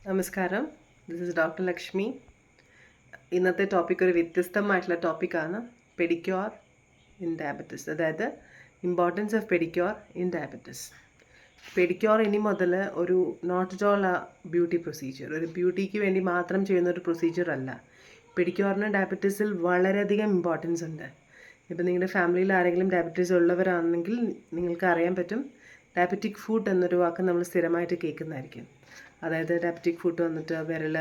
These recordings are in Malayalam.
നമസ്കാരം, ദിസ് ഇസ് ഡോക്ടർ ലക്ഷ്മി. ഇന്നത്തെ ടോപ്പിക് ഒരു വ്യത്യസ്തമായിട്ടുള്ള ടോപ്പിക്കാണ് പെഡിക്യൂർ ഇൻ ഡയബറ്റിസ്, അതായത് importance of pedicure in diabetes. Pedicure ഇനി മുതൽ ഒരു not at all beauty procedure, ഒരു ബ്യൂട്ടിക്ക് വേണ്ടി മാത്രം ചെയ്യുന്ന ഒരു പ്രൊസീജിയർ അല്ല. പെഡിക്യൂറിന് ഡയബറ്റീസിൽ വളരെയധികം ഇമ്പോർട്ടൻസ് ഉണ്ട്. ഇപ്പം നിങ്ങളുടെ ഫാമിലിയിൽ ആരെങ്കിലും ഡയബറ്റീസ് ഉള്ളവരാണെങ്കിൽ നിങ്ങൾക്ക് അറിയാൻ പറ്റും, ഡയബറ്റിക് ഫുഡ് എന്നൊരു വാക്ക് നമ്മൾ സ്ഥിരമായിട്ട് കേൾക്കുന്നതായിരിക്കും. അതായത് ഡയബറ്റിക് ഫുഡ് വന്നിട്ട് വിരൽ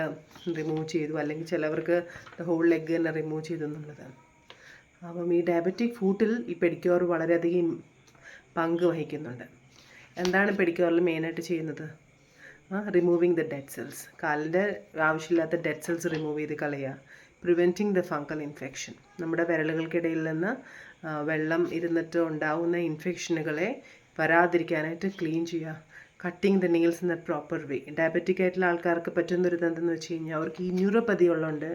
റിമൂവ് ചെയ്തു, അല്ലെങ്കിൽ ചിലവർക്ക് ഹോൾ ലെഗ് തന്നെ റിമൂവ് ചെയ്തു എന്നുള്ളത്. അപ്പം ഈ ഡയബറ്റിക് ഫുഡിൽ ഈ പെഡിക്യൂർ വളരെയധികം പങ്ക് വഹിക്കുന്നുണ്ട്. എന്താണ് പെഡിക്യൂറിൽ മെയിനായിട്ട് ചെയ്യുന്നത്? റിമൂവിങ് ദ ഡെഡ് സെൽസ്, കാലിൻ്റെ ആവശ്യമില്ലാത്ത ഡെഡ് സെൽസ് റിമൂവ് ചെയ്ത് കളയുക. പ്രിവെൻറ്റിങ് ദ ഫംഗൽ ഇൻഫെക്ഷൻ, നമ്മുടെ വിരലുകൾക്കിടയിൽ നിന്ന് വെള്ളം ഇരുന്നിട്ട് ഉണ്ടാവുന്ന ഇൻഫെക്ഷനുകളെ വരാതിരിക്കാനായിട്ട് ക്ലീൻ ചെയ്യുക. Cutting the nails in the proper way. Diabetic ആയിട്ടുള്ള ആൾക്കാർക്ക് പറ്റുന്നൊരു ഇതെന്തെന്ന് വെച്ച് കഴിഞ്ഞാൽ അവർക്ക് ഈ ന്യൂറോപ്പതി ഉള്ളതുകൊണ്ട്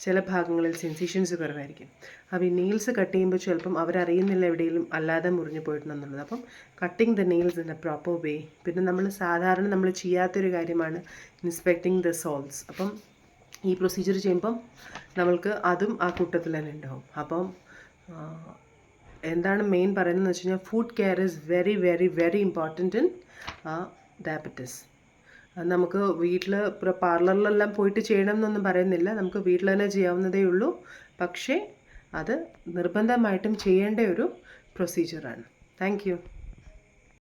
ചില ഭാഗങ്ങളിൽ സെൻസേഷൻസ് കുറവായിരിക്കും. അപ്പോൾ ഈ നെയിൽസ് കട്ട് ചെയ്യുമ്പോൾ ചിലപ്പം അവരറിയുന്നില്ല എവിടെയെങ്കിലും അല്ലാതെ മുറിഞ്ഞു പോയിട്ടുണ്ടെന്നുള്ളത്. അപ്പം cutting the nails in A proper വേ. പിന്നെ നമ്മൾ ചെയ്യാത്തൊരു കാര്യമാണ് ഇൻസ്പെക്ടിങ് ദ സോൾസ്. അപ്പം ഈ പ്രൊസീജിയർ ചെയ്യുമ്പം നമ്മൾക്ക് അതും ആ കൂട്ടത്തിൽ തന്നെ ഉണ്ടാവും. അപ്പം എന്താണ് മെയിൻ പറയുന്നതെന്ന് വെച്ച് കഴിഞ്ഞാൽ food care is very very very important in diabetes. നമുക്ക് വീട്ടിൽ പാർലറിലെല്ലാം പോയിട്ട് ചെയ്യണം എന്നൊന്നും പറയുന്നില്ല, നമുക്ക് വീട്ടിൽ തന്നെ ചെയ്യാവുന്നതേ ഉള്ളൂ. പക്ഷേ അത് നിർബന്ധമായിട്ടും ചെയ്യേണ്ട ഒരു പ്രൊസീജിയറാണ്. Thank you.